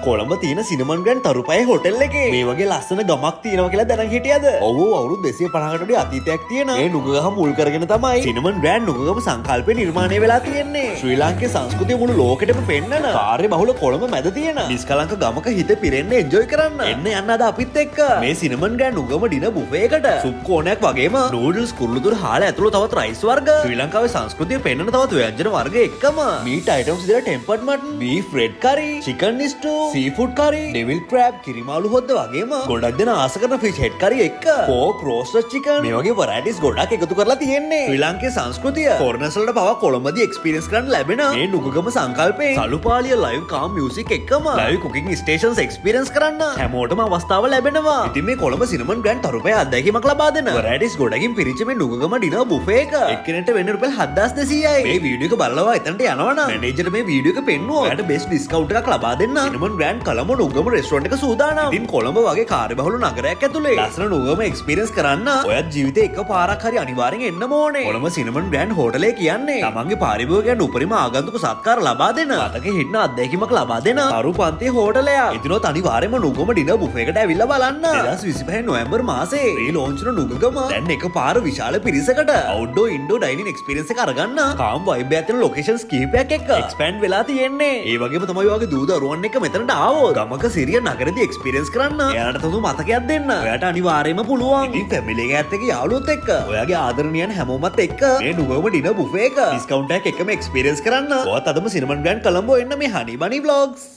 කොළඹ තියෙන cinnamon grand තරුපය hotel එකේ මේ වගේ ලස්සන ගමක් තියෙනවා කියලා දැනන් හිටියද? ඔව් අවුරුදු 250කට වඩා අතීතයක් තියෙන මේ නුගගහ මුල් කරගෙන තමයි සිනමන් ග්‍රෑන්ඩ් නුගගම සංකල්පය නිර්මාණය වෙලා තියෙන්නේ. ශ්‍රී ලාංකේය සංස්කෘතිය මුළු ලෝකෙටම පෙන්නන කාර්ය බහුල කොළඹ මැද තියෙන නිස්කලංක ගමක හිත පිරෙන්න එන්ජොයි කරන්න එන්න යන්න අද අපිත් එක්ක මේ සිනමන් ග්‍රෑන්ඩ් නුගම ඩිනර් බුෆේ එකට සුප් කෝණයක් වගේම නූඩල්ස් කුරුළුදුර හාල ඇතුළු තවත් රයිස් වර්ග ශ්‍රී ලංකාවේ සංස්කෘතිය පෙන්නන තවත් ව්‍යංජන වර්ග එක්කම මීට් අයිටම්ස් විතර ටෙම්පර්ඩ් මටන් බීෆ් රෙඩ් කරි චිකන් ස්ටූ සීෆුඩ් කරි ඩෙවිල් ක්‍රැබ් කිරිමාලු හොද්ද වගේම ගොඩක් දෙනා ආස කරන ෆිෂ් හෙඩ් කරි එක්ක පෝක් රෝස්ටඩ් චිකන් මේ වගේ වරයිටිස් ගොඩක් එකතු කරලා තියෙන්නේ ශ්‍රී ලාංකේය සංස්කෘතිය ෆොරිනර්ස් වලට පවා කොළඹදී එක්ස්පීරියන්ස් කරන්න ලැබෙන මේ නුගගම සංකල්පයෙන් සලුපාලිය ලයිව් කාම් මියුසික් එක්කම ලයිව් කුකින් ස්ටේෂන්ස් එක්ස්පීරියන්ස් කරන්න හැමෝටම අවස්ථාව ලැබෙනවා. ඉතින් මේ කොළඹ සිනමන් ග්‍රෑන්ඩ් තරුපය අත්දැකීමක් ලබා දෙන්න වරයිටිස් ගොඩකින් පිරිච්ච මේ නුගගම ඩිනර් බුෆේ එක එක්කෙනෙක්ට වෙන්නේ රුපියල් 7200යි. මේ වීඩියෝ එක බලනවා එතනට යනවනම් මැනේජර් මේ වීඩියෝ එක පෙන්නුවා. ඔයාලට බෙස්ට් ඩිස්කවුන්ට් එකක් ලබා දෙන්න සිනමන් ග්‍රෑන්ඩ් කොළඹ නුගම රෙස්ටොරන්ට් එක සූදානම්. ඉතින් කොළඹ වගේ කාර්යබහුල නගරයක් ඇතුලේ ලස්සන නුගම එක්ස්පීරියන්ස් කරන්න ඔයත් ජීවිතේ එක පාරක් හරි අනිවාර්යෙන් එන්නම ඕනේ. කොළඹ සිනමන් ග්‍රෑන්ඩ් හෝටලේ කියන්නේ තමන්ගේ පාරිභෝගිකයන්ට උපරිම ආගන්තුක සත්කාර ලබා දෙන මතකෙ හිටින අත්දැකීමක් ලබා දෙන තරු පන්තියේ හෝටලයක්. ඉතිනොත් අනිවාර්යයෙන්ම නුගම ඩිනර් බුෆේ එකට ඇවිල්ලා බලන්න. 2025 නොවැම්බර් මාසේ రీ ලොන්ච් වෙන නුගගම දැන් එකපාර විශාල පිරිසකට අවුට්ඩෝර් ඉන්ඩෝර් ඩයිනින් එක්ස්පීරියන්ස් එක අරගන්න කාම් වයිබ් එකක් තියෙන ලොකේෂන්ස් කිහිපයක් එක්ක එක්ස්පෑන්ඩ් වෙලා තියෙන්නේ. ඒ වගේම තමයි ඔයගේ දූ දරුවන් එක්ක මෙතනට ආවොත් ගමක සිරිය නගරදී එක්ස්පීරියන්ස් කරන්න එයාලට තම මතකයක් දෙන්න ඔයාට අනිවාර්යයෙන්ම පුළුවන්. ඉතින් ෆැමිලි එකත් එක්ක යාළුවොත් එක්ක ඔයාගේ ආදරණීයන් හැමෝමත් එක්ක මේ නුගම ඩිනර් බුෆේ එක ඩිස්කවුන්ට් එකක් එක්කම එක්ස්පීරියන්ස් කරන්න. ඔයත් අදම සිනමන් ග්‍රෑන්ඩ් කොළඹ එන්න මේ හනි බනි vlogs